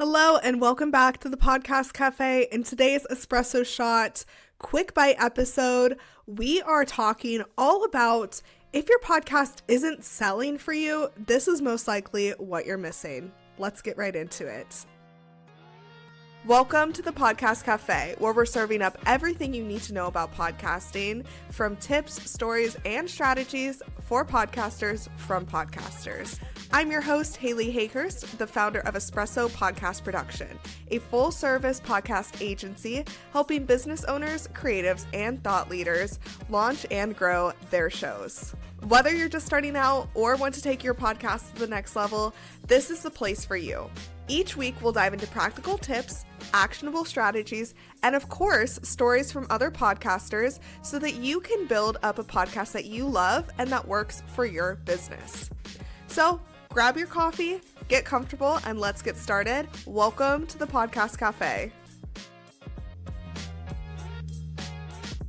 Hello and welcome back to the Podcast Cafe. In today's Espresso Shot quick bite episode, we are talking all about if your podcast isn't selling for you, this is most likely what you're missing. Let's get right into it. Welcome to the Podcast Cafe, where we're serving up everything you need to know about podcasting, from tips, stories, and strategies for podcasters from podcasters. I'm your host, Haley Hayhurst, the founder of Espresso Podcast Production, a full-service podcast agency helping business owners, creatives, and thought leaders launch and grow their shows. Whether you're just starting out or want to take your podcast to the next level, this is the place for you. Each week, we'll dive into practical tips, actionable strategies, and of course, stories from other podcasters so that you can build up a podcast that you love and that works for your business. So grab your coffee, get comfortable, and let's get started. Welcome to the Podcast Cafe.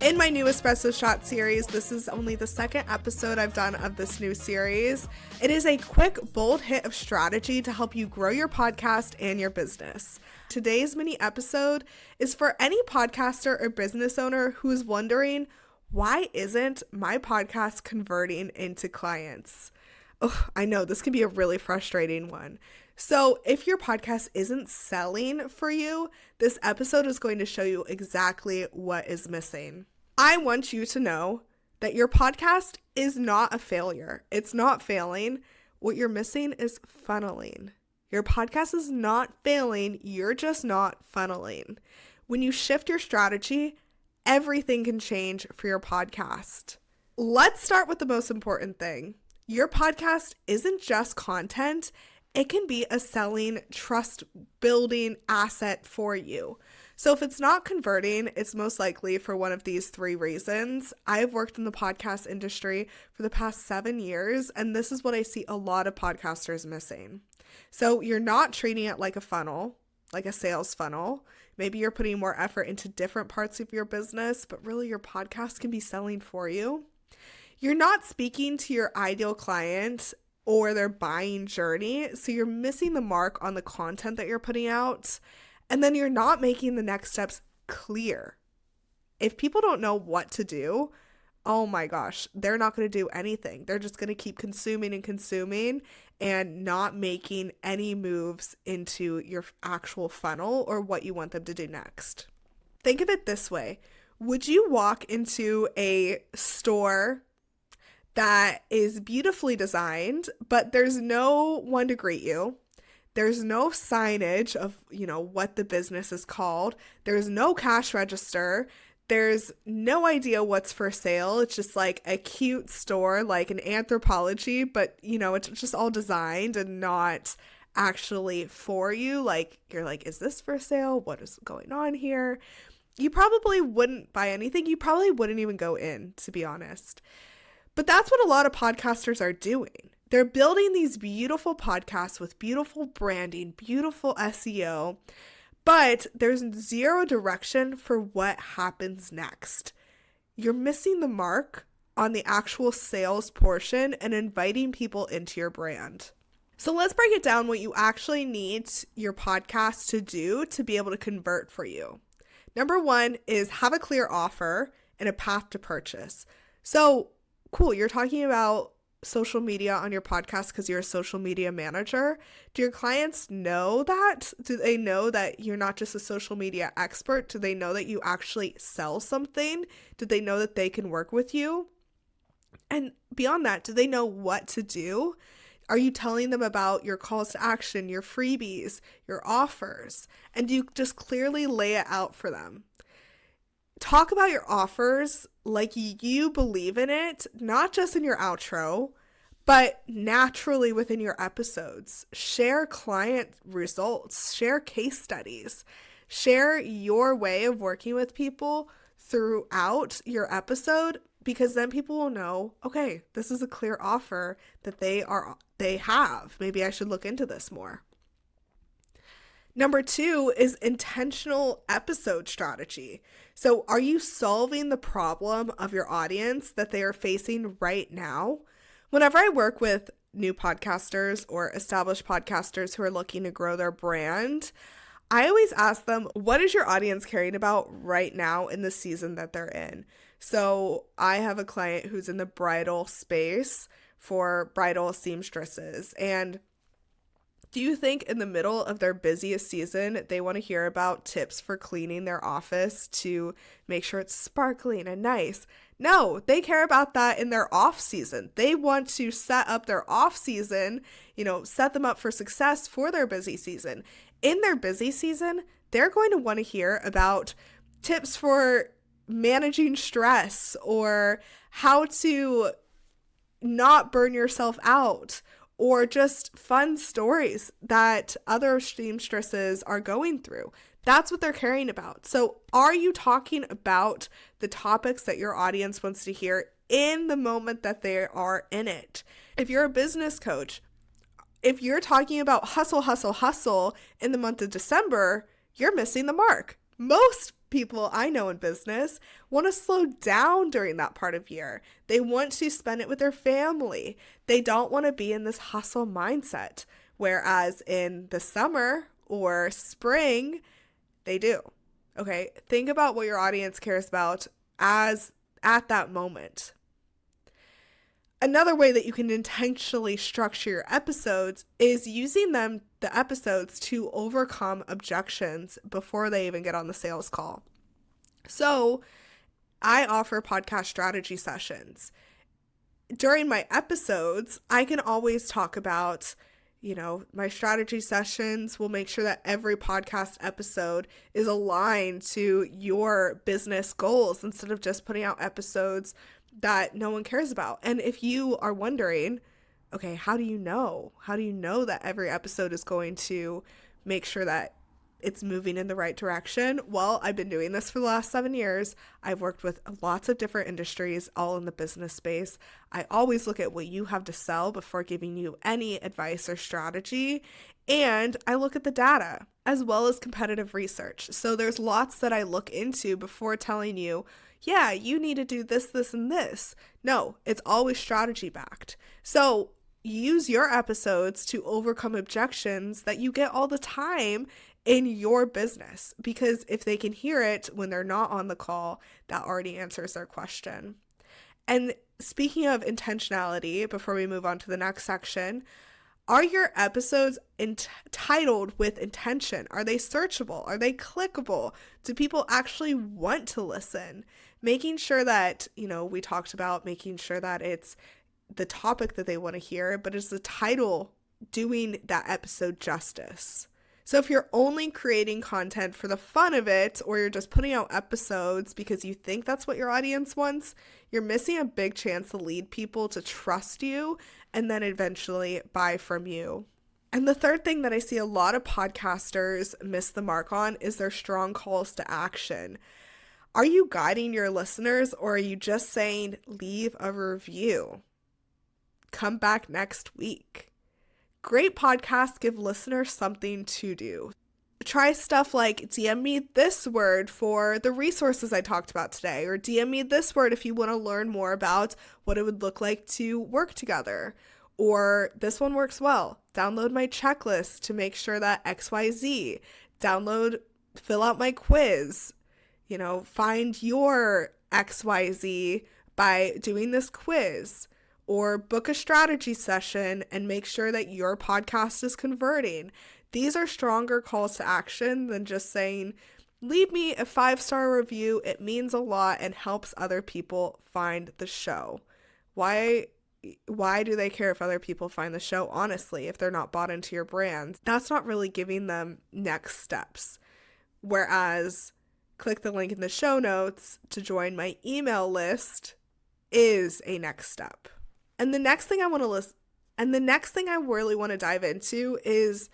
In my new Espresso Shot series, this is only the second episode I've done of this new series. It is a quick, bold hit of strategy to help you grow your podcast and your business. Today's mini episode is for any podcaster or business owner who is wondering, why isn't my podcast converting into clients? Oh, I know this can be a really frustrating one. So if your podcast isn't selling for you, this episode is going to show you exactly what is missing. I want you to know that your podcast is not a failure. It's not failing. What you're missing is funneling. Your podcast is not failing. You're just not funneling. When you shift your strategy, everything can change for your podcast. Let's start with the most important thing. Your podcast isn't just content. It can be a selling, trust-building asset for you. So if it's not converting, it's most likely for one of these three reasons. I've worked in the podcast industry for the past 7 years, and this is what I see a lot of podcasters missing. So you're not treating it like a funnel, like a sales funnel. Maybe you're putting more effort into different parts of your business, but really your podcast can be selling for you. You're not speaking to your ideal client or their buying journey, so you're missing the mark on the content that you're putting out. And then you're not making the next steps clear. If people don't know what to do, oh my gosh, they're not going to do anything. They're just going to keep consuming and not making any moves into your actual funnel or what you want them to do next. Think of it this way. Would you walk into a store that is beautifully designed, but there's no one to greet you? There's no signage of, what the business is called. There's no cash register. There's no idea what's for sale. It's just like a cute store, like an Anthropologie, but, it's just all designed and not actually for you. Like, you're like, is this for sale? What is going on here? You probably wouldn't buy anything. You probably wouldn't even go in, to be honest. But that's what a lot of podcasters are doing. They're building these beautiful podcasts with beautiful branding, beautiful SEO, but there's zero direction for what happens next. You're missing the mark on the actual sales portion and inviting people into your brand. So let's break it down what you actually need your podcast to do to be able to convert for you. Number one is have a clear offer and a path to purchase. So cool, you're talking about social media on your podcast because you're a social media manager. Do your clients know that? Do they know that you're not just a social media expert? Do they know that you actually sell something? Do they know that they can work with you? And beyond that, do they know what to do? Are you telling them about your calls to action, your freebies, your offers? And do you just clearly lay it out for them? Talk about your offers like you believe in it, not just in your outro, but naturally within your episodes. Share client results, share case studies, share your way of working with people throughout your episode, because then people will know, okay, this is a clear offer that they have. Maybe I should look into this more. Number two is intentional episode strategy. So are you solving the problem of your audience that they are facing right now? Whenever I work with new podcasters or established podcasters who are looking to grow their brand, I always ask them, what is your audience caring about right now in the season that they're in? So I have a client who's in the bridal space for bridal seamstresses. And do you think in the middle of their busiest season, they want to hear about tips for cleaning their office to make sure it's sparkling and nice? No, they care about that in their off season. They want to set up their off season, set them up for success for their busy season. In their busy season, they're going to want to hear about tips for managing stress or how to not burn yourself out, or just fun stories that other seamstresses are going through. That's what they're caring about. So are you talking about the topics that your audience wants to hear in the moment that they are in it? If you're a business coach, if you're talking about hustle, hustle, hustle in the month of December, you're missing the mark. Most people I know in business want to slow down during that part of year. They want to spend it with their family. They don't want to be in this hustle mindset. Whereas in the summer or spring, they do. Okay, think about what your audience cares about as at that moment. Another way that you can intentionally structure your episodes is using the episodes to overcome objections before they even get on the sales call. So I offer podcast strategy sessions. During my episodes, I can always talk about, my strategy sessions will make sure that every podcast episode is aligned to your business goals instead of just putting out episodes that no one cares about. And if you are wondering, okay, how do you know? How do you know that every episode is going to make sure that it's moving in the right direction? Well, I've been doing this for the last 7 years. I've worked with lots of different industries, all in the business space. I always look at what you have to sell before giving you any advice or strategy. And I look at the data as well as competitive research. So there's lots that I look into before telling you, yeah, you need to do this, this, and this. No, it's always strategy backed. So use your episodes to overcome objections that you get all the time in your business, because if they can hear it when they're not on the call, that already answers their question. And speaking of intentionality, before we move on to the next section, are your episodes titled with intention? Are they searchable? Are they clickable? Do people actually want to listen? Making sure that, we talked about making sure that it's the topic that they want to hear, but is the title doing that episode justice? So if you're only creating content for the fun of it, or you're just putting out episodes because you think that's what your audience wants, you're missing a big chance to lead people to trust you and then eventually buy from you. And the third thing that I see a lot of podcasters miss the mark on is their strong calls to action. Are you guiding your listeners, or are you just saying, leave a review? Come back next week. Great podcasts give listeners something to do. Try stuff like DM me this word for the resources I talked about today, or DM me this word if you want to learn more about what it would look like to work together. Or this one works well. Download my checklist to make sure that XYZ. Fill out my quiz. Find your XYZ by doing this quiz. Or book a strategy session and make sure that your podcast is converting. These are stronger calls to action than just saying, leave me a 5-star review. It means a lot and helps other people find the show. Why do they care if other people find the show, honestly, if they're not bought into your brand? That's not really giving them next steps. Whereas click the link in the show notes to join my email list is a next step. And the next thing I really want to dive into is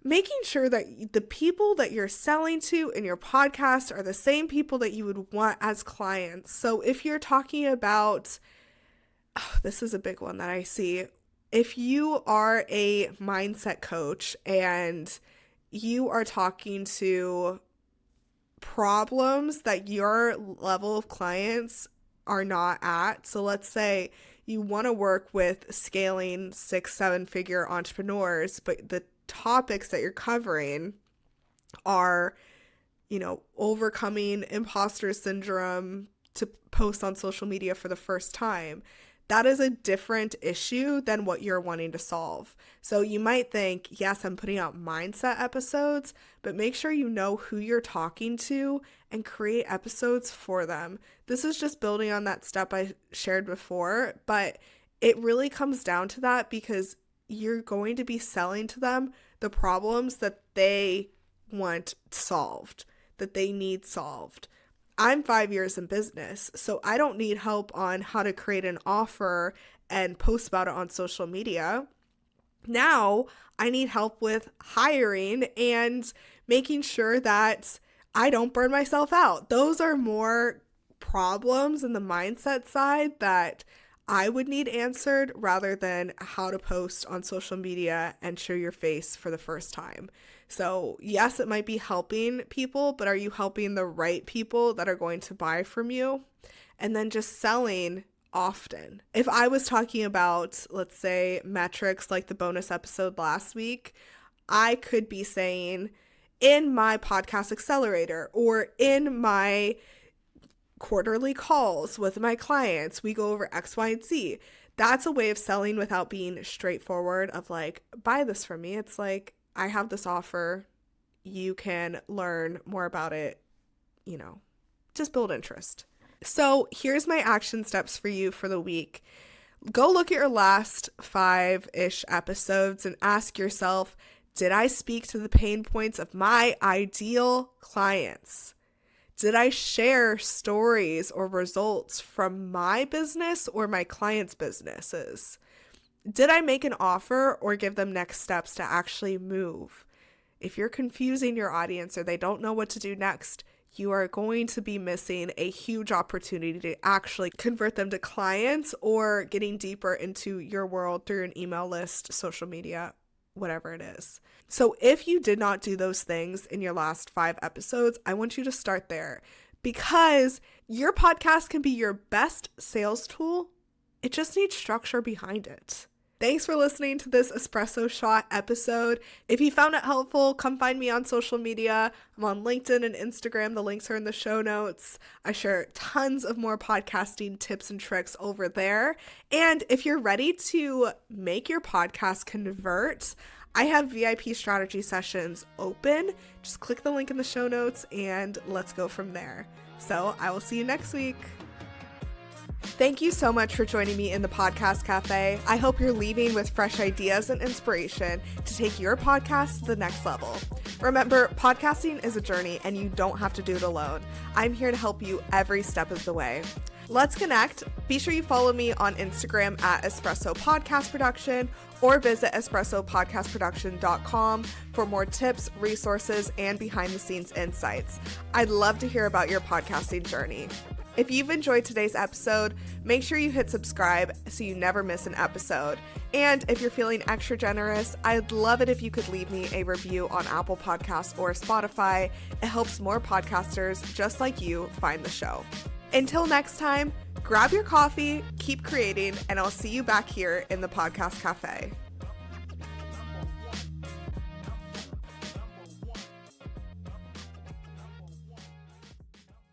making sure that the people that you're selling to in your podcast are the same people that you would want as clients. So if you're talking about, this is a big one that I see. If you are a mindset coach and you are talking to problems that your level of clients are not at, so let's say you want to work with scaling 6-7 figure entrepreneurs, but the topics that you're covering are, overcoming imposter syndrome to post on social media for the first time. That is a different issue than what you're wanting to solve. So you might think, yes, I'm putting out mindset episodes, but make sure you know who you're talking to and create episodes for them. This is just building on that step I shared before, but it really comes down to that because you're going to be selling to them the problems that they want solved, that they need solved. I'm 5 years in business, so I don't need help on how to create an offer and post about it on social media. Now I need help with hiring and making sure that I don't burn myself out. Those are more problems in the mindset side that I would need answered rather than how to post on social media and show your face for the first time. So yes, it might be helping people, but are you helping the right people that are going to buy from you? And then just selling often. If I was talking about, let's say, metrics like the bonus episode last week, I could be saying in my podcast accelerator or in my quarterly calls with my clients, we go over X, Y, and Z. That's a way of selling without being straightforward of like, buy this from me. It's like, I have this offer. You can learn more about it, just build interest. So here's my action steps for you for the week. Go look at your last 5-ish episodes and ask yourself, did I speak to the pain points of my ideal clients? Did I share stories or results from my business or my clients' businesses? Did I make an offer or give them next steps to actually move? If you're confusing your audience or they don't know what to do next, you are going to be missing a huge opportunity to actually convert them to clients or getting deeper into your world through an email list, social media, whatever it is. So if you did not do those things in your last 5 episodes, I want you to start there because your podcast can be your best sales tool. It just needs structure behind it. Thanks for listening to this Espresso Shot episode. If you found it helpful, come find me on social media. I'm on LinkedIn and Instagram. The links are in the show notes. I share tons of more podcasting tips and tricks over there. And if you're ready to make your podcast convert, I have VIP strategy sessions open. Just click the link in the show notes and let's go from there. So I will see you next week. Thank you so much for joining me in the Podcast Cafe. I hope you're leaving with fresh ideas and inspiration to take your podcast to the next level. Remember, podcasting is a journey and you don't have to do it alone. I'm here to help you every step of the way. Let's connect. Be sure you follow me on Instagram at Espresso Podcast Production or visit espressopodcastproduction.com for more tips, resources, and behind-the-scenes insights. I'd love to hear about your podcasting journey. If you've enjoyed today's episode, make sure you hit subscribe so you never miss an episode. And if you're feeling extra generous, I'd love it if you could leave me a review on Apple Podcasts or Spotify. It helps more podcasters just like you find the show. Until next time, grab your coffee, keep creating, and I'll see you back here in the Podcast Cafe.